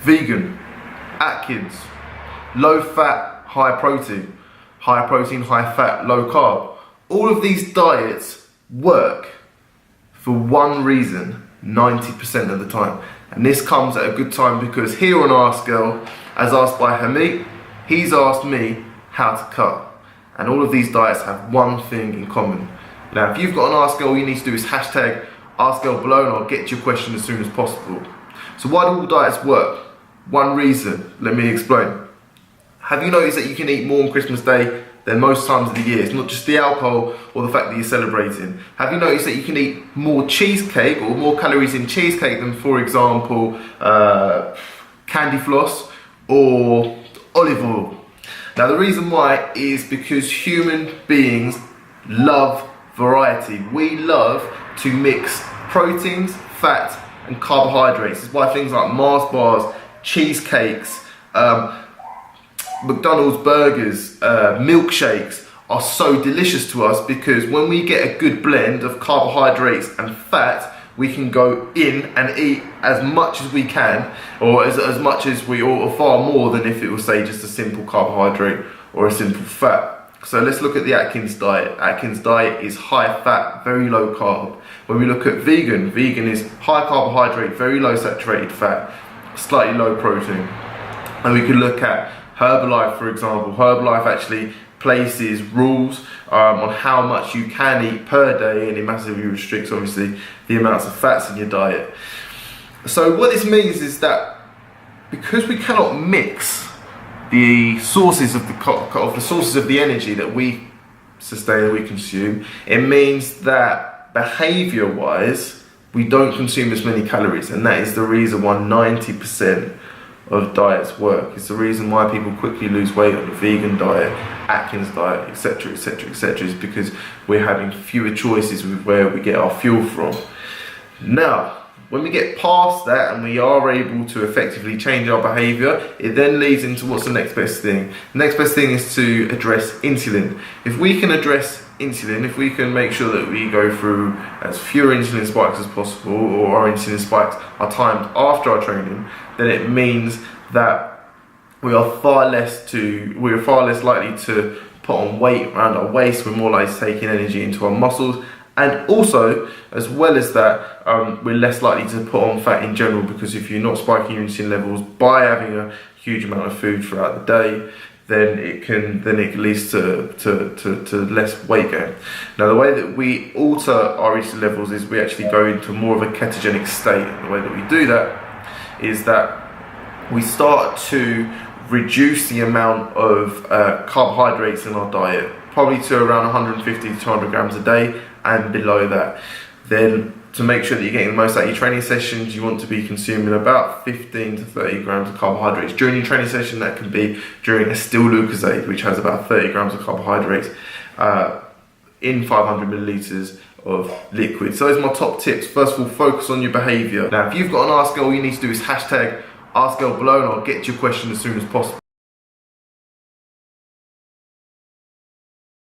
vegan, Atkins, low fat, high protein, high fat, low carb. All of these diets work for one reason 90% of the time. And this comes at a good time because here on Ask Girl, as asked by Hameet, he's asked me how to cut. And all of these diets have one thing in common. Now, if you've got an Ask Girl, all you need to do is hashtag Ask Girl below and I'll get your question as soon as possible. So why do all diets work? One reason, let me explain. Have you noticed that you can eat more on Christmas Day than most times of the year? It's not just the alcohol or the fact that you're celebrating. Have you noticed that you can eat more cheesecake or more calories in cheesecake than, for example, candy floss or olive oil? Now the reason why is because human beings love variety. We love to mix proteins, fat and carbohydrates. This is why things like Mars bars, cheesecakes, McDonald's burgers, milkshakes are so delicious to us, because when we get a good blend of carbohydrates and fat, we can go in and eat as much as we can, or as much as we, or far more than if it was, say, just a simple carbohydrate or a simple fat. So let's look at the Atkins diet. Atkins diet is high fat, very low carb. When we look at vegan, vegan is high carbohydrate, very low saturated fat, slightly low protein. And we can look at Herbalife, for example. Herbalife actually places rules on how much you can eat per day, and it massively restricts, obviously, the amounts of fats in your diet. So what this means is that because we cannot mix the sources of the energy that we sustain, we consume, it means that behavior-wise, we don't consume as many calories, and that is the reason why 90% of diets work. It's the reason why people quickly lose weight on the vegan diet, Atkins diet, etc, etc, etc, is because we're having fewer choices with where we get our fuel from. Now, when we get past that and we are able to effectively change our behavior, it then leads into what's the next best thing. The next best thing is to address insulin. If we can address insulin, if we can make sure that we go through as fewer insulin spikes as possible, or our insulin spikes are timed after our training, then it means that we are far less likely to put on weight around our waist. We're more likely to take in energy into our muscles, and also, as well as that, we're less likely to put on fat in general, because if you're not spiking your insulin levels by having a huge amount of food throughout the day, then it leads to less weight gain. Now, the way that we alter our insulin levels is we actually go into more of a ketogenic state. And the way that we do that is that we start to reduce the amount of carbohydrates in our diet, probably to around 150 to 200 grams a day and below that. Then, to make sure that you're getting the most out of your training sessions, you want to be consuming about 15 to 30 grams of carbohydrates. During your training session, that can be during a still Lucozade, which has about 30 grams of carbohydrates in 500 milliliters of liquid. So those are my top tips. First of all, focus on your behavior. Now, if you've got an Ask Girl, all you need to do is hashtag Ask Girl below and I'll get to your question as soon as possible.